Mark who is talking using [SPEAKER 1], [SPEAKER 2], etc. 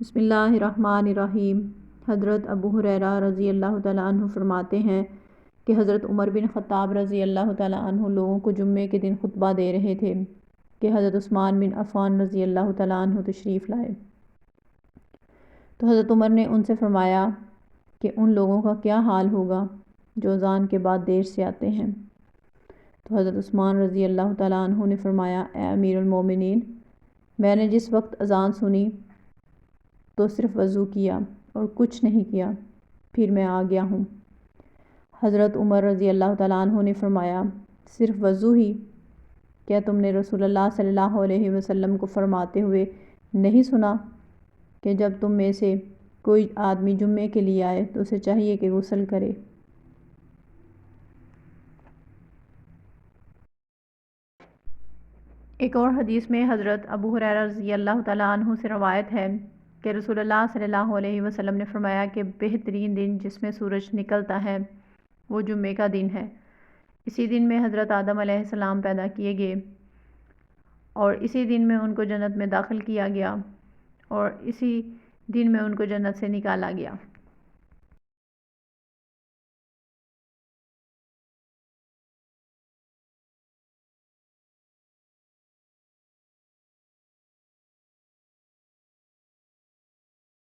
[SPEAKER 1] بسم اللہ الرحمن الرحیم۔ حضرت ابو ہریرہ رضی اللہ تعالیٰ عنہ فرماتے ہیں کہ حضرت عمر بن خطاب رضی اللہ تعالیٰ عنہ لوگوں کو جمعے کے دن خطبہ دے رہے تھے کہ حضرت عثمان بن عفان رضی اللہ تعالیٰ عنہ تشریف لائے، تو حضرت عمر نے ان سے فرمایا کہ ان لوگوں کا کیا حال ہوگا جو اذان کے بعد دیر سے آتے ہیں؟ تو حضرت عثمان رضی اللہ تعالیٰ عنہ نے فرمایا، اے امیر المومنین، میں نے جس وقت اذان سنی تو صرف وضو کیا اور کچھ نہیں کیا، پھر میں آ گیا ہوں۔ حضرت عمر رضی اللہ تعالیٰ عنہ نے فرمایا، صرف وضو ہی؟ کیا تم نے رسول اللہ صلی اللہ علیہ وسلم کو فرماتے ہوئے نہیں سنا کہ جب تم میں سے کوئی آدمی جمعے کے لیے آئے تو اسے چاہیے کہ غسل کرے؟ ایک اور حدیث میں حضرت ابو ہریرہ رضی اللہ تعالیٰ عنہ سے روایت ہے کہ رسول اللہ صلی اللہ علیہ وسلم نے فرمایا کہ بہترین دن جس میں سورج نکلتا ہے وہ جمعے کا دن ہے۔ اسی دن میں حضرت آدم علیہ السلام پیدا کیے گئے اور اسی دن میں ان کو جنت میں داخل کیا گیا اور اسی دن میں ان کو جنت سے نکالا گیا۔